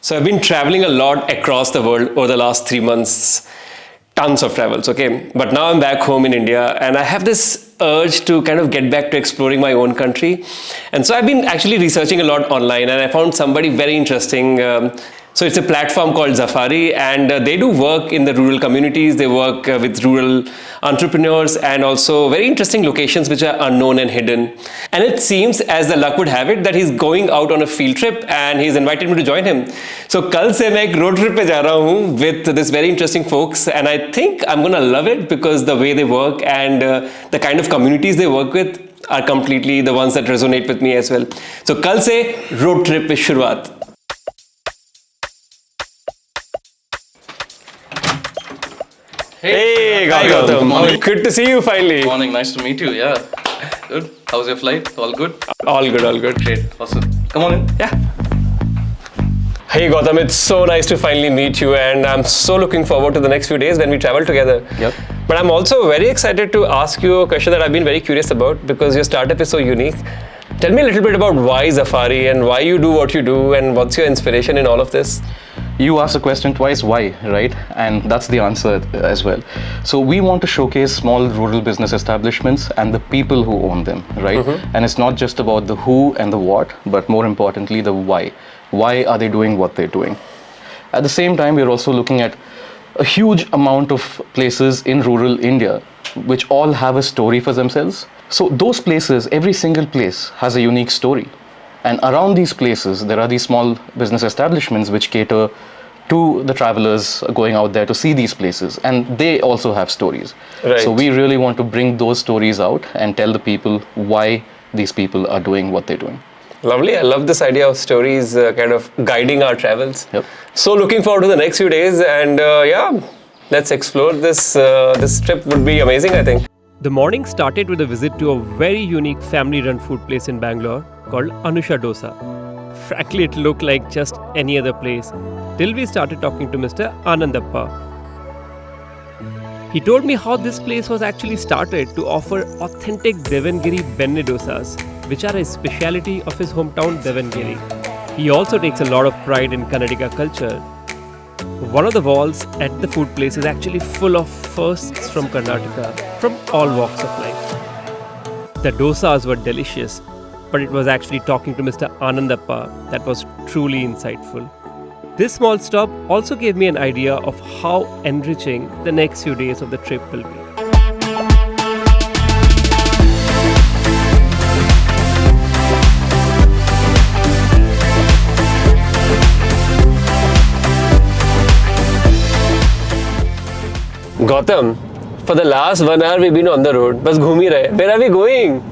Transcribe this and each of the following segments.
So I've been traveling a lot across the world over the last 3 months, tons of travels, okay? But now I'm back home in India and I have this urge to kind of get back to exploring my own country. And so I've been actually researching a lot online and I found somebody very interesting. So it's a platform called Xafari and they do work in the rural communities. They work with rural entrepreneurs and also very interesting locations which are unknown and hidden. And it seems, as the luck would have it, that he's going out on a field trip and he's invited me to join him. So कल से मैं एक road trip पे जा रहा हूँ with this very interesting folks and I think I'm gonna love it because the way they work and the kind of communities they work with are completely the ones that resonate with me as well. So कल से road trip पे शुरुआत. Hey, Gautam. Good to see you finally. Morning, nice to meet you. Yeah. Good. How's your flight? All good? All good, all good. Great. Awesome. Come on in. Yeah. Hey Gautam, it's so nice to finally meet you and I'm so looking forward to the next few days when we travel together. Yep. But I'm also very excited to ask you a question that I've been very curious about because your startup is so unique. Tell me a little bit about why Xafari and why you do what you do and what's your inspiration in all of this? You asked the question twice, why, right? And that's the answer as well. So we want to showcase small rural business establishments and the people who own them, right? Mm-hmm. And it's not just about the who and the what, but more importantly, the why. Why are they doing what they're doing? At the same time, we're also looking at a huge amount of places in rural India, which all have a story for themselves. So those places, every single place has a unique story. And around these places, there are these small business establishments which cater to the travelers going out there to see these places. And they also have stories. Right. So we really want to bring those stories out and tell the people why these people are doing what they're doing. Lovely. I love this idea of stories kind of guiding our travels. Yep. So looking forward to the next few days and yeah, let's explore this. This trip would be amazing, I think. The morning started with a visit to a very unique family-run food place in Bangalore called ANUSHA DOSA. Frankly, it looked like just any other place till we started talking to Mr. Anandappa. He told me how this place was actually started to offer authentic Devangiri benne dosas, which are a speciality of his hometown Devangiri. He also takes a lot of pride in Karnataka culture. One of the walls at the food place is actually full of firsts from Karnataka, from all walks of life. The dosas were delicious, but it was actually talking to Mr. Anandappa that was truly insightful. This small stop also gave me an idea of how enriching the next few days of the trip will be. Gautam, for the last 1 hour we've been on the road. Bas ghum hi rahe. Where are we going?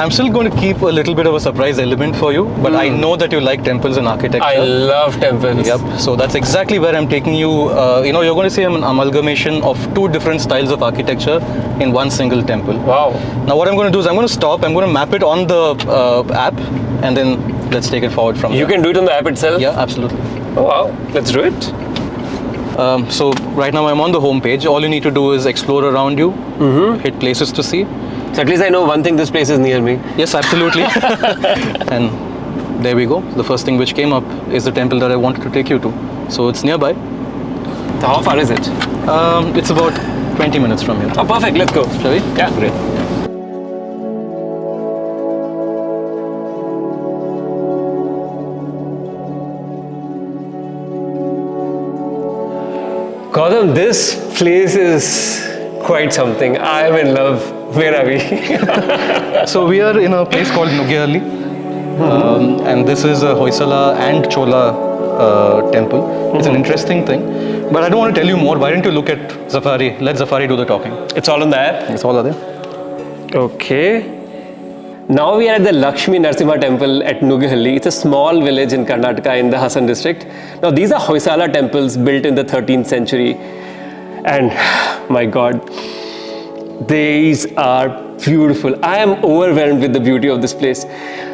I'm still going to keep a little bit of a surprise element for you, but I know that you like temples and architecture. I love temples. Yep. So that's exactly where I'm taking you. You're going to see an amalgamation of two different styles of architecture in one single temple. Wow. Now what I'm going to do is I'm going to stop. I'm going to map it on the app, and then let's take it forward from there. You can do it on the app itself? Yeah, absolutely. Oh wow. Let's do it. So right now I'm on the home page. All you need to do is explore around you, hit places to see. So at least I know one thing, this place is near me. Yes, absolutely. And there we go. The first thing which came up is the temple that I wanted to take you to. So it's nearby. So how far is it? It's about 20 minutes from here. Oh, perfect. Let's go. Shall we? Yeah. Great. Gautam, this place is quite something. I am in love. Where are we? So we are in a place called Nugehalli. And this is a Hoysala and Chola temple. It's an interesting thing. But I don't want to tell you more. Why don't you look at Xafari? Let Xafari do the talking. It's all on the app? It's all there. Okay. Now we are at the Lakshmi Narasimha temple at Nugehalli. It's a small village in Karnataka in the Hasan district. Now these are Hoysala temples built in the 13th century. And my God, these are beautiful. I am overwhelmed with the beauty of this place.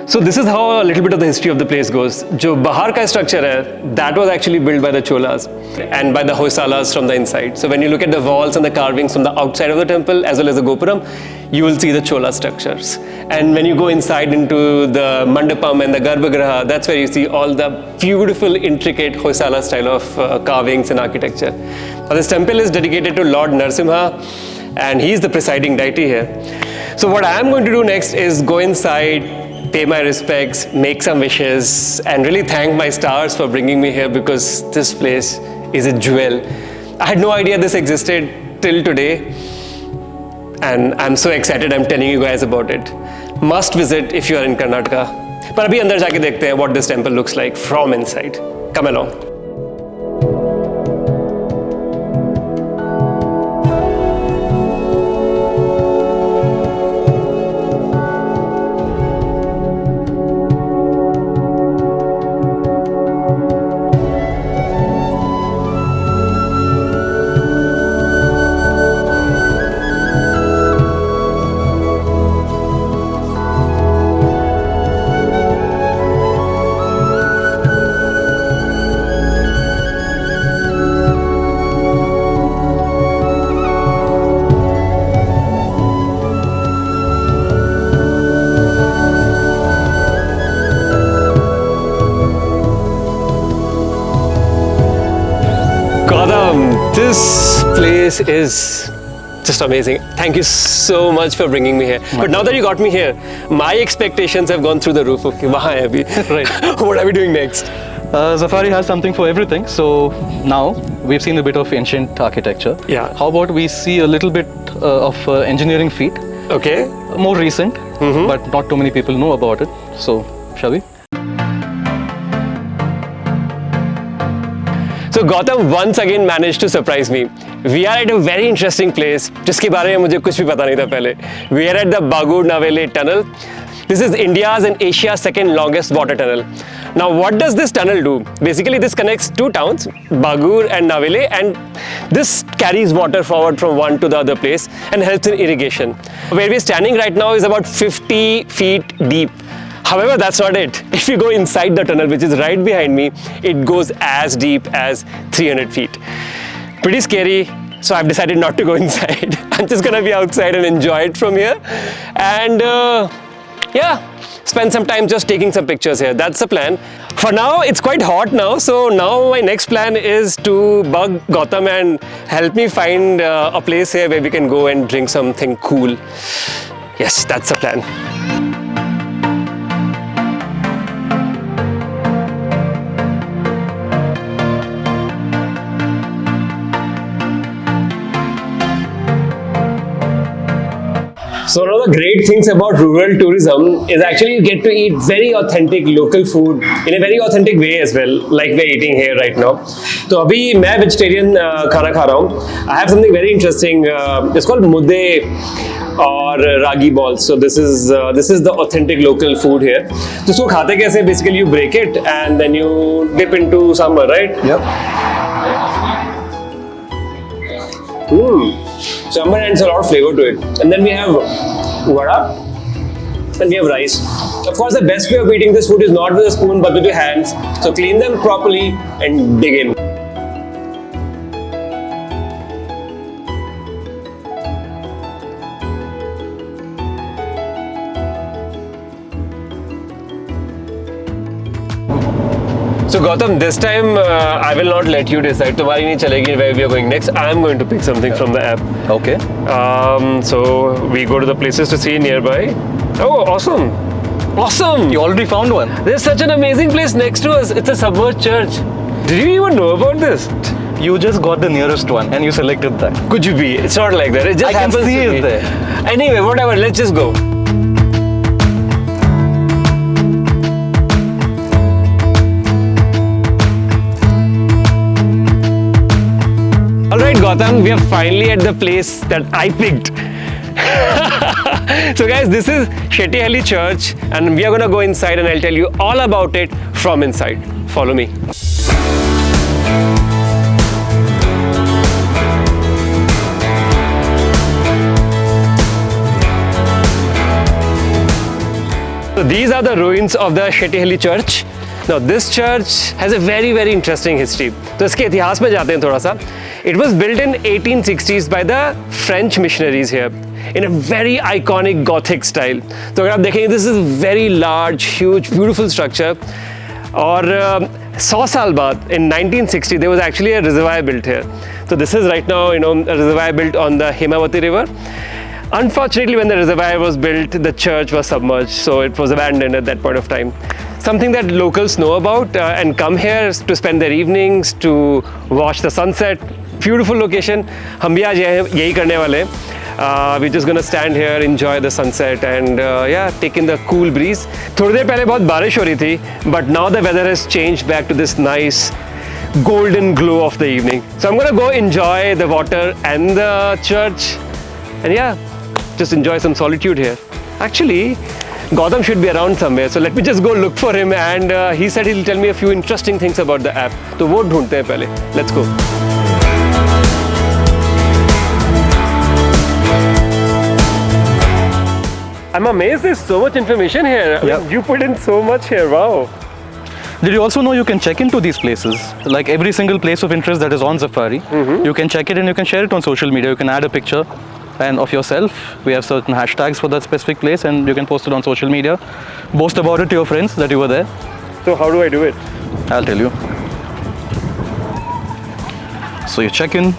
So this is how a little bit of the history of the place goes. जो बाहर का structure है, that was actually built by the Cholas and by the Hoysalas from the inside. So when you look at the walls and the carvings from the outside of the temple as well as the Gopuram, you will see the Chola structures. And when you go inside into the Mandapam and the Garbhagriha, that's where you see all the beautiful, intricate Hoysala style of carvings and architecture. Now, this temple is dedicated to Lord Narasimha, and he's the presiding deity here. So what I'm going to do next is go inside, pay my respects, make some wishes, and really thank my stars for bringing me here, because this place is a jewel. I had no idea this existed till today, and I'm so excited I'm telling you guys about it. Must visit if you are in Karnataka. But abhi andar jaake dekhte hain what this temple looks like from inside. Come along. This place is just amazing. Thank you so much for bringing me here. But now that you got me here, my expectations have gone through the roof. Okay, wahan hai abhi. Right. What are we doing next? Xafari has something for everything. So now we've seen a bit of ancient architecture. Yeah. How about we see a little bit of engineering feat? Okay. More recent, but not too many people know about it. So, shall we? So Gautam once again managed to surprise me. We are at a very interesting place, जिसके बारे में मुझे कुछ भी पता नहीं था पहले. We are at the Bagur-Navale tunnel. This is India's and Asia's second longest water tunnel. Now, what does this tunnel do? Basically, this connects two towns, Bagur and Navale, and this carries water forward from one to the other place and helps in irrigation. Where we're standing right now is about 50 feet deep. However, that's not it. If you go inside the tunnel, which is right behind me, it goes as deep as 300 feet. Pretty scary, so I've decided not to go inside. I'm just gonna be outside and enjoy it from here. And yeah, spend some time just taking some pictures here. That's the plan. For now, it's quite hot now, so now my next plan is to bug Gautam and help me find a place here where we can go and drink something cool. Yes, that's the plan. So one of the great things about rural tourism is actually you get to eat very authentic local food in a very authentic way as well, like we're eating here right now. So अभी मैं vegetarian खाना खा रहा हूँ. I have something very interesting. It's called mudde or ragi balls. So this is the authentic local food here. तो इसको खाते कैसे? Basically you break it and then you dip into sambar, right? Yep. Sambar adds a lot of flavor to it. And then we have vada and we have rice. Of course, the best way of eating this food is not with a spoon but with your hands. So clean them properly and dig in. So Gautam, this time I will not let you decide. तुम्हारी नहीं चलेगी where we are going next. I am going to pick something from the app. Okay. So we go to the places to see nearby. Oh, awesome! Awesome! You already found one. There's such an amazing place next to us. It's a submerged church. Did you even know about this? You just got the nearest one and you selected that. Could you be? It's not like that. It just I can happens see to it me. there. Anyway, whatever. Let's just go. Alright Gautam, we are finally at the place that I picked. So guys, this is Shettihalli Church and we are going to go inside and I'll tell you all about it from inside. Follow me. So these are the ruins of the Shettihalli Church. Now this church has a very interesting history. तो इसके इतिहास में जाते हैं थोड़ा सा. It was built in 1860s by the French missionaries here. in a very iconic Gothic style. तो अगर आप देखेंगे, this is very large, huge, beautiful structure. और 100 साल बाद, in 1960, there was actually a reservoir built here. So this is right now, a reservoir built on the Hemavati river. Unfortunately, when the reservoir was built, the church was submerged, so it was abandoned at that point of time. Something that locals know about and come here to spend their evenings, to watch the sunset. Beautiful location. हम भी आज यही करने वाले हैं. We're just gonna stand here, enjoy the sunset, and take in the cool breeze. थोड़ी देर पहले बहुत बारिश हो रही थी, but now the weather has changed back to this nice golden glow of the evening. So I'm gonna go enjoy the water and the church, and just enjoy some solitude here. Actually, Gautam should be around somewhere, so let me just go look for him, and he said he'll tell me a few interesting things about the app. तो वो ढूंढते हैं पहले. Let's go. I'm amazed there's so much information here. I mean, you put in so much here, wow. Did you also know you can check into these places? Like every single place of interest that is on Xafari, you can check it and you can share it on social media. You can add a picture and of yourself. We have certain hashtags for that specific place and you can post it on social media. Boast about it to your friends that you were there. So how do I do it? I'll tell you. So you check in.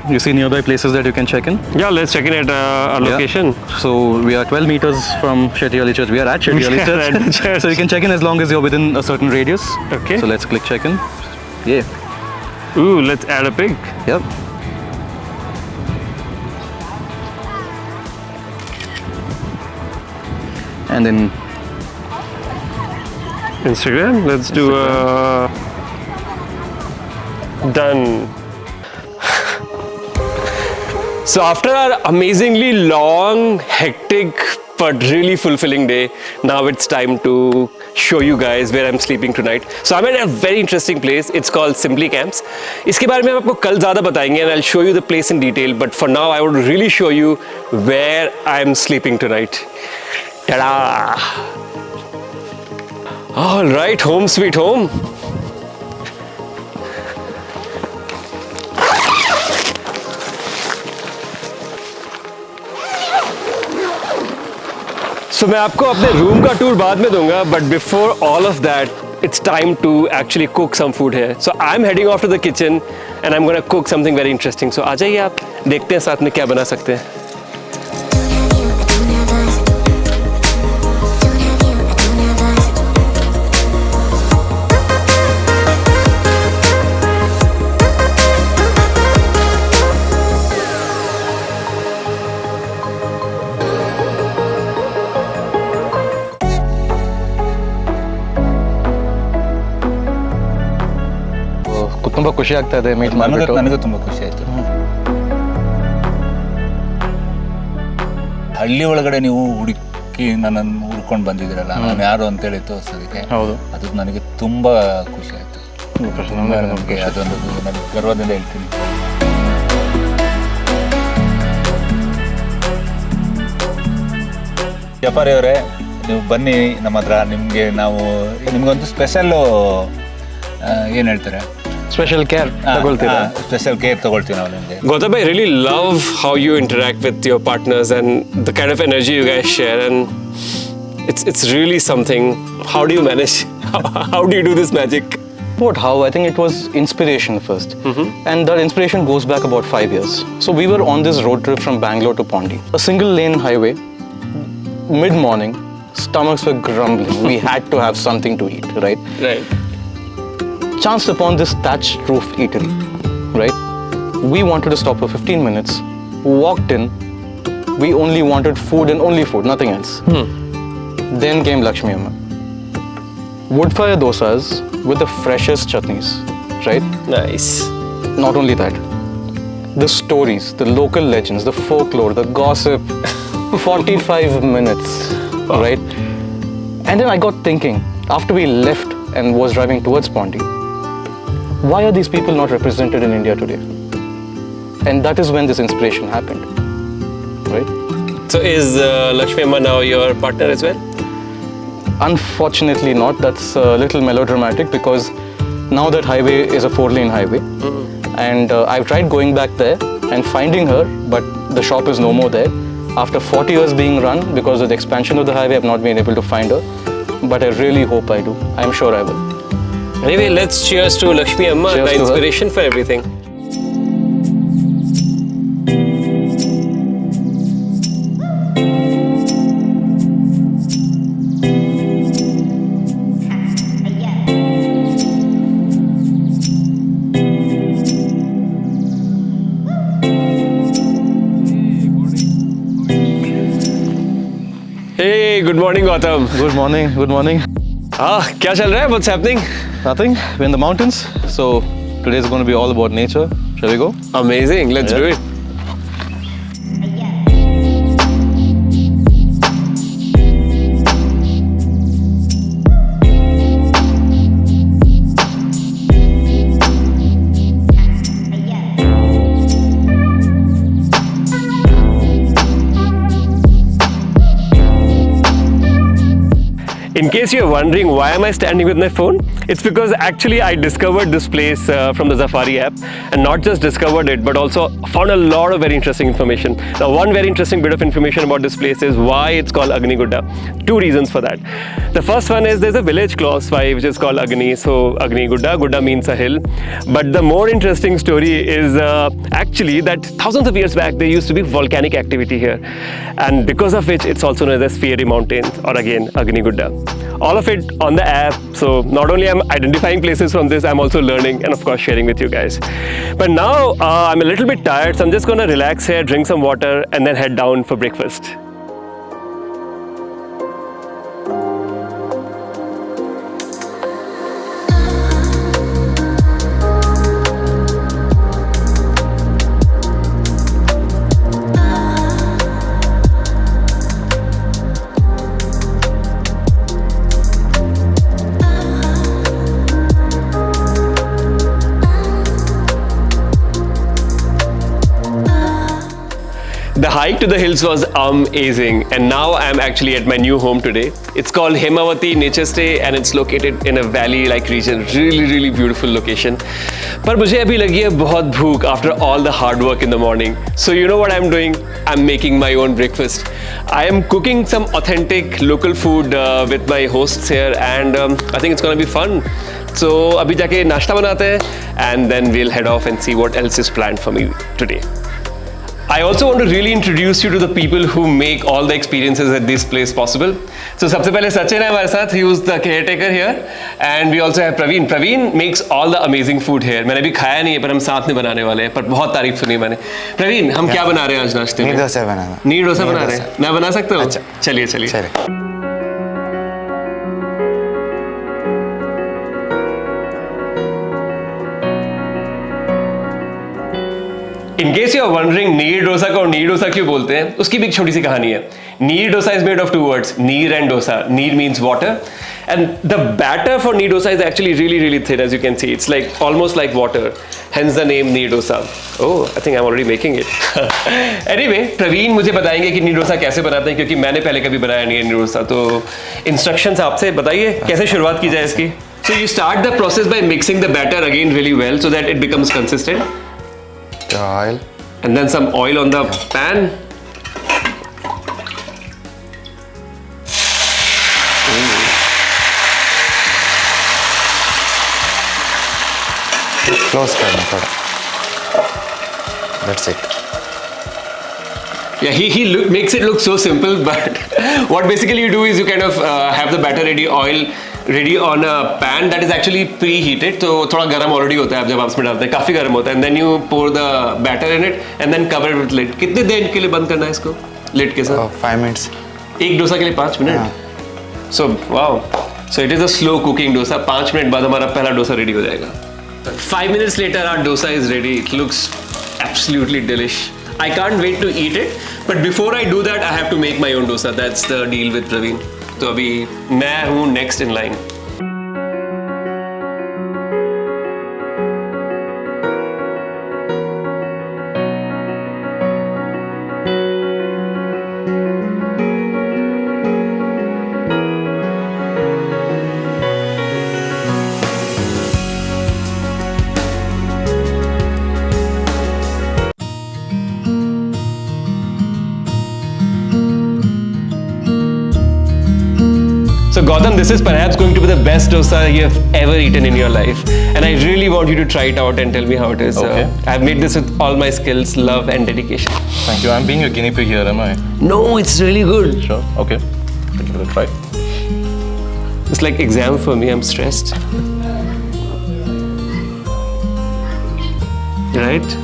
You see nearby places that you can check in? Yeah, let's check in at a location. Yeah. So we are 12 meters from Shettiali Church. We are at Shettiali Church. So you can check in as long as you're within a certain radius. Okay. So let's click check in. Yeah. Ooh, let's add a pic. Yep. And then Instagram. Let's do done. So after our amazingly long, hectic, but really fulfilling day, now it's time to show you guys where I'm sleeping tonight. So I'm at a very interesting place. It's called Simply Camps. इसके बारे में हम आपको कल ज़्यादा बताएंगे and I'll show you the place in detail. But for now, I would really show you where I'm sleeping tonight. Ta-da! All right, home sweet home. So मैं आपको अपने रूम का टूर बाद में दूंगा, but before all of that, it's time to actually cook some food here. So I'm heading off to the kitchen and I'm gonna cook something very interesting. So आ जाइए आप, देखते हैं साथ में क्या बना सकते हैं. ತುಂಬಾ ಖುಷಿ ಆಗ್ತಾ ಇದೆ ಮೀಟ್ ಮಾಡ್ಬಿಟ್ಟು. ನನಗೂ ತುಂಬಾ ಖುಷಿ ಆಯ್ತು. ಹಳ್ಳಿ ಒಳಗಡೆ ನೀವು ಹುಡುಕಿ ನನ್ನನ್ನು ಹುಡ್ಕೊಂಡು ಬಂದಿದ್ದೀರಲ್ಲ, ನಾನು ಯಾರು ಅಂತೇಳಿ ತೋರಿಸೋದಕ್ಕೆ ಅದು ನನಗೆ ತುಂಬಾ ಖುಷಿ ಆಯ್ತು. ನನಗೆ ಅದೊಂದು ನನಗೆ ಗರ್ವದಿಂದ ಹೇಳ್ತೀನಿ. ಜಫಾರಿ ಅವರೇ, ನೀವು ಬನ್ನಿ ನಮ್ಮ ಹತ್ರ. ನಿಮ್ಗೊಂದು ಸ್ಪೆಷಲ್ಲು ಏನು ಹೇಳ್ತಾರೆ, ಸ್ಪೆಷಲ್ ಕೇರ್ ತಗೊಳ್ತೀರಾ? ಸ್ಪೆಷಲ್ ಕೇರ್ ತಗೊಳ್ತೀವಿ ನಾವು ನಿಮಗೆ. Gautam, I really love how you interact with your partners and the kind of energy you guys share, and it's really something. How do you manage? How do you do this magic? About how, I think it was inspiration first. And that inspiration goes back about 5 years. So we were on this road trip from Bangalore to Pondi. A single lane highway, mid-morning, stomachs were grumbling. We had to have something to eat, right? Right. Chanced upon this thatched roof eatery, right? We wanted to stop for 15 minutes, walked in, we only wanted food and only food, nothing else. Then came Lakshmi Amma. Wood fire dosas with the freshest chutneys, right? Nice. Not only that, the stories, the local legends, the folklore, the gossip, 45 minutes, right? And then I got thinking, after we left and was driving towards Pondi, why are these people not represented in India today? And that is when this inspiration happened, right? So is Lakshmi Amma now your partner as well? Unfortunately not. That's a little melodramatic because now that highway is a 4-lane highway. And I've tried going back there and finding her, but the shop is no more there. After 40 years being run, because of the expansion of the highway, I've not been able to find her. But I really hope I do. I'm sure I will. Anyway, let's cheers to Lakshmi Amma, Cheers the to her. inspiration for everything. Hey, good morning, Gautam. Good morning, good morning. क्या चल रहा है? What's happening? Nothing, we're in the mountains. So today is going to be all about nature. Shall we go? Amazing, let's do it. In case you're wondering why am I standing with my phone, it's because actually I discovered this place from the Xafari app, and not just discovered it but also found a lot of very interesting information. Now one very interesting bit of information about this place is why it's called Agni Gudda. Two reasons for that. The first one is there's a village close by which is called Agni, so Agni Gudda, Gudda means a hill. But the more interesting story is actually that thousands of years back there used to be volcanic activity here, and because of which it's also known as Fiery Mountains, or again Agni Gudda. All of it on the app, so not only I'm identifying places from this, I'm also learning and of course sharing with you guys. But now I'm a little bit tired, so I'm just gonna relax here, drink some water and then head down for breakfast. The hike to the hills was amazing, and now I'm actually at my new home today. It's called Hemavati Nature Stay and it's located in a valley-like region. Really beautiful location. पर मुझे अभी लगी है बहुत भूख after all the hard work in the morning. So you know what I'm doing? I'm making my own breakfast. I am cooking some authentic local food with my hosts here, and I think it's gonna be fun. So अभी जाके नाश्ता बनाते हैं and then we'll head off and see what else is planned for me today. I also want to really introduce you to the people who make all the experiences at this place possible. So सबसे पहले सचिन है हमारे साथ, he was the caretaker here, and we also have Praveen. Praveen makes all the amazing food here. मैंने अभी खाया नहीं है पर हम साथ में बनाने वाले हैं, पर बहुत तारीफ सुनी मैंने. Praveen, हम क्या बना रहे हैं आज नाश्ते में? नीर डोसा बनाना. नीर डोसा बना रहे हैं. मैं बना सकता हूँ? अच्छा. चलिए. In case you are wondering नीर डोसा को नीर डोसा क्यों बोलते हैं, उसकी भी एक छोटी सी कहानी है. नीर dosa is made of two words, नीर and dosa. नीर means water, and the batter for नीर dosa is actually really thin, as you can see. It's like almost like water, hence the name नीर dosa. Oh, I think I'm already making it. Anyway, Praveen मुझे बताएंगे कि नीर डोसा कैसे बनाते हैं, क्योंकि मैंने पहले कभी बनाया नहीं है नीर डोसा. तो instructions आपसे बताइए कैसे शुरुआत की जाए इसकी. So you start the process by mixing the batter again really well so that it becomes consistent. Oil. And then some oil on the pan. Close करना थोड़ा. That's it. Yeah, he makes it look so simple, but what basically you do is you kind of have the batter ready, oil ready on a pan that is actually preheated. तो थोड़ा गर्म already होता है अब जब आप इसमें डालते हैं, काफ़ी गर्म होता है. And then you pour the batter in it and then cover it with lid. कितने देर के लिए बंद करना है इसको lid के साथ? 5 minutes. एक डोसा के लिए 5 minute. So wow. So it is a slow cooking dosa. 5 minute बाद हमारा पहला डोसा ready हो जाएगा. 5 minutes later our dosa is ready. It looks absolutely delish. I can't wait to eat it. But before I do that, I have to make my own dosa. That's the deal with Praveen. तो अभी मैं हूँ next in line. Gautam, this is perhaps going to be the best dosa you have ever eaten in your life. And I really want you to try it out and tell me how it is. Okay. I've made this with all my skills, love and dedication. Thank you. I'm being a guinea pig here, am I? No, it's really good. Sure. Okay. Give it a try. It's like exam for me, I'm stressed. Right?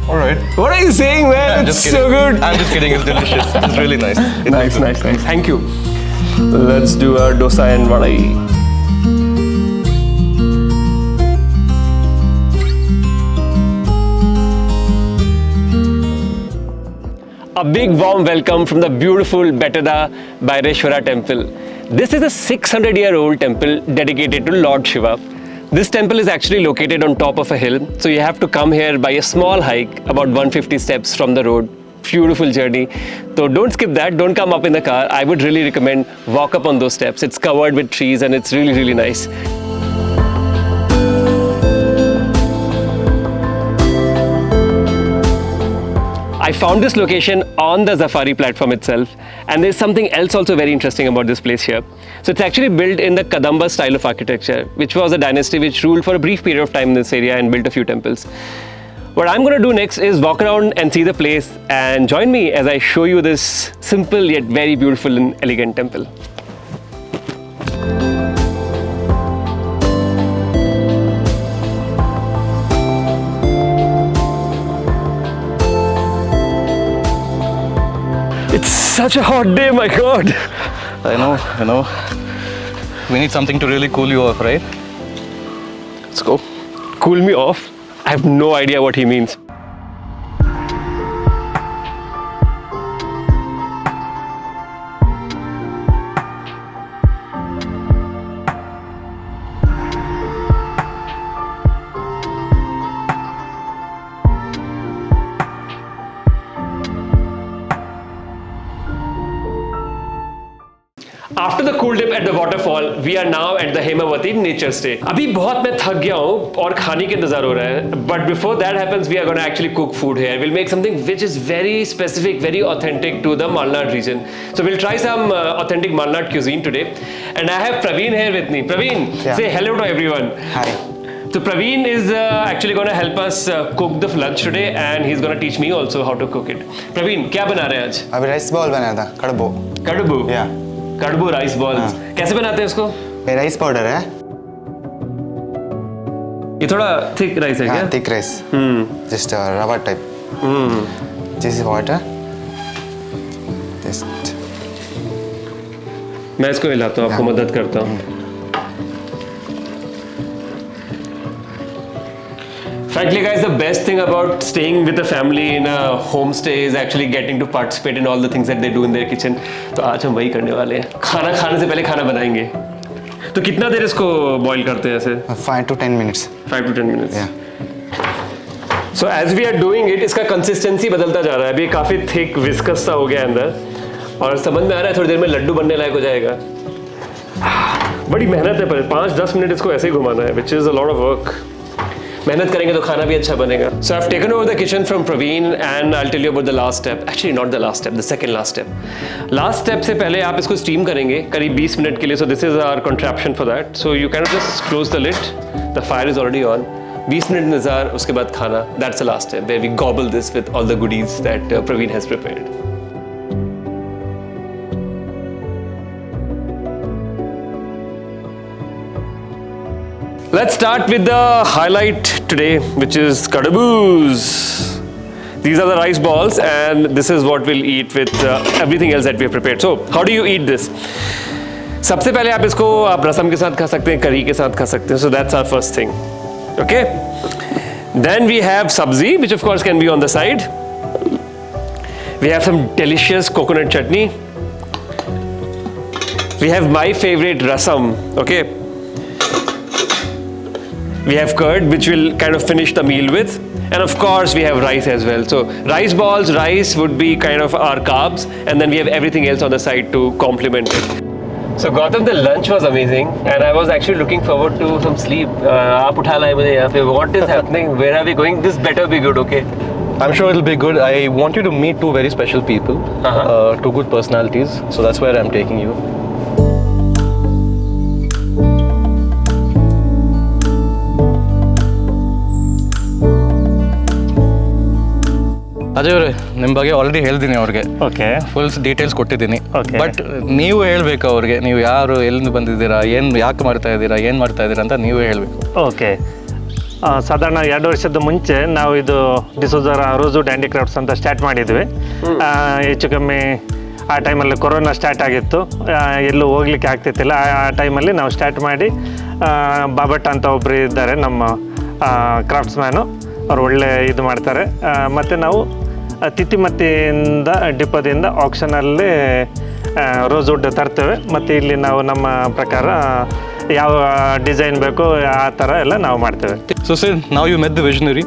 All right. What are you saying, man? I'm It's just kidding. so good. I'm just kidding. It's delicious. It's really nice. It's Nice, really nice, nice. Thank you. Let's do our dosa and vadai. A big warm welcome from the beautiful Bettada Byraveshwara temple. This is a 600-year-old temple dedicated to Lord Shiva. This temple is actually located on top of a hill, so you have to come here by a small hike, about 150 steps from the road. Beautiful journey. So don't skip that, don't come up in the car. I would really recommend walk up on those steps. It's covered with trees and it's really, really nice. I found this location on the Xafari platform itself, and there's something else also very interesting about this place here. So it's actually built in the Kadamba style of architecture, which was a dynasty which ruled for a brief period of time in this area and built a few temples. What I'm going to do next is walk around and see the place, and join me as I show you this simple yet very beautiful and elegant temple. It's such a hot day, my God. I know. We need something to really cool you off, right? Let's go. Cool me off? I have no idea what he means. After the cool dip at the waterfall, we are now at the Hemavati nature stay. अभी बहुत मैं थक गया हूँ और खाने के इंतजार हो रहा है. But before that happens, we are going to actually cook food here. We'll make something which is very specific, very authentic to the Malnad region. So we'll try some authentic Malnad cuisine today. And I have Praveen here with me. Praveen, say hello to everyone. Hi. So Praveen is actually going to help us cook the lunch today, and he's going to teach me also how to cook it. Praveen, क्या बना रहे हैं आज? अभी rice ball बनाया था कड़बो. कड़बू. Yeah. कड़बू राइस बॉल्स. कैसे बनाते हैं इसको? ये राइस पाउडर है. ये थोड़ा थिक राइस है क्या? हाँ, thick rice. Just rava type. This is water. Just. मैं इसको हिलाता हूँ, आपको मदद करता हूँ. Frankly, guys, the best thing about staying with a family in a homestay is actually getting to participate in all the things that they do in their kitchen. तो आज हम वही करने वाले हैं. खाना खाने से पहले खाना बनाएंगे. तो कितना देर इसको बॉईल करते हैं ऐसे? 5 to 10 minutes. 5 to 10 minutes. Yeah. So as we are doing it, इसका consistency बदलता जा रहा है. अभी काफी thick, viscous सा हो गया अंदर, और समझ में आ रहा है थोड़ी देर में लड्डू बनने लायक हो जाएगा. बड़ी मेहनत है, पर 5-10 मिनट इसको ऐसे ही घुमाना है, which is a lot of work. मेहनत करेंगे तो खाना भी अच्छा बनेगा. So I've taken over the kitchen from Praveen, and I'll tell you about the last step. Actually, not the last step, the second last step. Last step से पहले आप इसको steam करेंगे करीब 20 मिनट के लिए. So this is our contraption for that. So you kind of just close the lid. The fire is already on. 20 minute इंतजार, उसके बाद खाना. That's the last step where we gobble this with all the goodies that Praveen has prepared. Let's start with the highlight today, which is kadaboos. These are the rice balls, and this is what we'll eat with everything else that we have prepared. So, how do you eat this? सबसे पहले आप इसको रसम के साथ खा सकते हैं, करी के साथ खा सकते हैं. So that's our first thing. Okay. Then we have sabzi, which of course can be on the side. We have some delicious coconut chutney. We have my favorite rasam. Okay. We have curd, which we'll kind of finish the meal with. And of course, we have rice as well. So rice balls, rice would be kind of our carbs. And then we have everything else on the side to complement it. So Gautam, the lunch was amazing. And I was actually looking forward to some sleep. आप उठा लाए मुझे यहाँ पे. What is happening? Where are we going? This better be good, okay? I'm sure it'll be good. I want you to meet two very special people, two good personalities. So that's where I'm taking you. Ajay ಅವರೇ, ನಿಮ್ಮ ಬಗ್ಗೆ already ಹೇಳ್ತೀನಿ ಅವ್ರಿಗೆ. Okay, full details ಕೊಟ್ಟಿದ್ದೀನಿ. Okay. But ನೀವು ಹೇಳ್ಬೇಕು ಅವ್ರಿಗೆ, ನೀವು ಯಾರು, ಎಲ್ಲಿಂದ ಬಂದಿದ್ದೀರಾ, ಯಾಕೆ ಮಾಡ್ತಾ ಇದ್ದೀರಾ, ಏನು ಮಾಡ್ತಾ ಇದ್ದೀರಾ ಅಂತ ನೀವೇ ಹೇಳಬೇಕು. ಓಕೆ. ಸಾಧಾರಣ 2 ವರ್ಷದ ಮುಂಚೆ ನಾವು ಇದು ಡಿಸೋಜರ ರೋಸ್ವುಡ್ ಹ್ಯಾಂಡಿಕ್ರಾಫ್ಟ್ಸ್ ಅಂತ ಸ್ಟಾರ್ಟ್ ಮಾಡಿದ್ವಿ. ಹೆಚ್ಚು ಕಮ್ಮಿ ಆ ಟೈಮಲ್ಲಿ ಕೊರೋನಾ ಸ್ಟಾರ್ಟ್ ಆಗಿತ್ತು, ಎಲ್ಲೂ ಹೋಗ್ಲಿಕ್ಕೆ ಆಗ್ತಿತ್ತಿಲ್ಲ. ಆ ಟೈಮಲ್ಲಿ ನಾವು ಸ್ಟಾರ್ಟ್ ಮಾಡಿ ಬಾಬಟ್ ಅಂತ ಒಬ್ಬರು ಇದ್ದಾರೆ ನಮ್ಮ ಕ್ರಾಫ್ಟ್ಸ್ಮ್ಯಾನು, ಅವ್ರು ಒಳ್ಳೆ ಇದು ಮಾಡ್ತಾರೆ. ಮತ್ತು ನಾವು ತಿತ್ತಿಮತ್ತಿಯಿಂದ ಡಿಪೋದಿಂದ ಆಕ್ಷನಲ್ಲಿ ರೋಸ್ವುಡ್ ತರ್ತೇವೆ. ಮತ್ತು ಇಲ್ಲಿ ನಾವು ನಮ್ಮ ಪ್ರಕಾರ ಯಾವ ಡಿಸೈನ್ ಬೇಕೋ ಆ ಥರ ಎಲ್ಲ ನಾವು ಮಾಡ್ತೇವೆ. So sir, now you met the visionary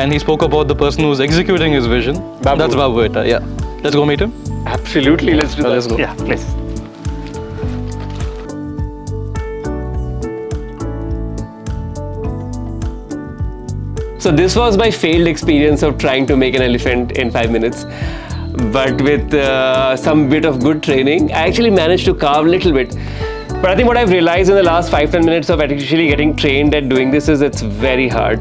and he spoke about the person who's executing his vision. That's Babu Bettada. Yeah. Let's go meet him. Absolutely, let's do that. Let's go. Yeah, please. So this was my failed experience of trying to make an elephant in 5 minutes. But with some bit of good training, I actually managed to carve a little bit. But I think what I've realized in the last 5-10 minutes of actually getting trained at doing this is it's very hard.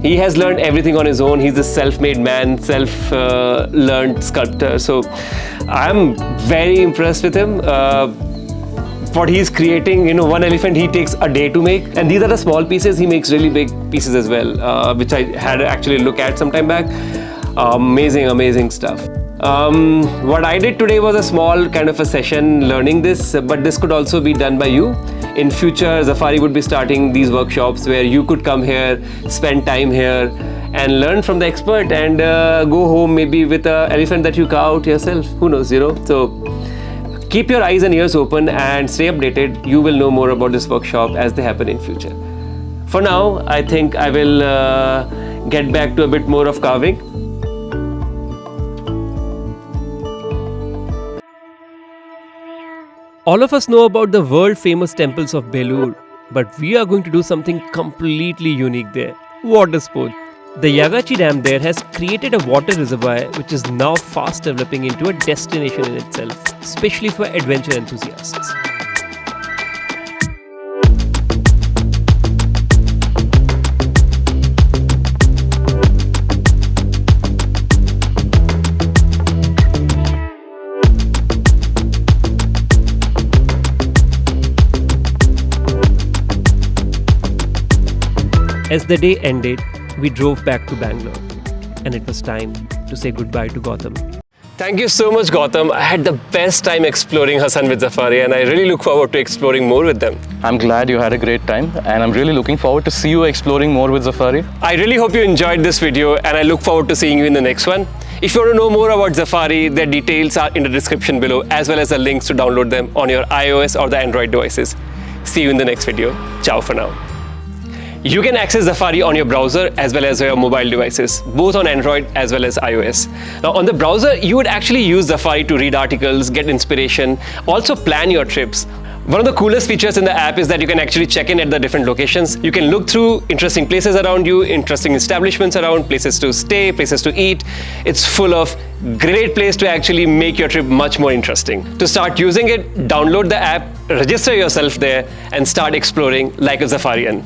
He has learned everything on his own. He's a self-made man, self-learned sculptor. So I'm very impressed with him. What he's creating, one elephant he takes a day to make, and these are the small pieces. He makes really big pieces as well, which I had actually look at some time back. Amazing stuff. What I did today was a small kind of a session learning this, but this could also be done by you. In future, Xafari would be starting these workshops where you could come here, spend time here, and learn from the expert, and go home maybe with an elephant that you carve out yourself. Who knows, So keep your eyes and ears open and stay updated. You will know more about this workshop as they happen in future. For now, I think I will get back to a bit more of carving. All of us know about the world famous temples of Belur, but we are going to do something completely unique there. Water sport. The Yagachi Dam there has created a water reservoir which is now fast developing into a destination in itself, especially for adventure enthusiasts. As the day ended, we drove back to Bangalore, and it was time to say goodbye to Gautam. Thank you so much, Gautam. I had the best time exploring Hasan with Xafari, and I really look forward to exploring more with them. I'm glad you had a great time, and I'm really looking forward to see you exploring more with Xafari. I really hope you enjoyed this video, and I look forward to seeing you in the next one. If you want to know more about Xafari, their details are in the description below, as well as the links to download them on your iOS or the Android devices. See you in the next video. Ciao for now. You can access Xafari on your browser as well as your mobile devices, both on Android as well as iOS. Now, on the browser, you would actually use Xafari to read articles, get inspiration, also plan your trips. One of the coolest features in the app is that you can actually check in at the different locations. You can look through interesting places around you, interesting establishments around, places to stay, places to eat. It's full of great place to actually make your trip much more interesting. To start using it, download the app, register yourself there, and start exploring like a Xafarian.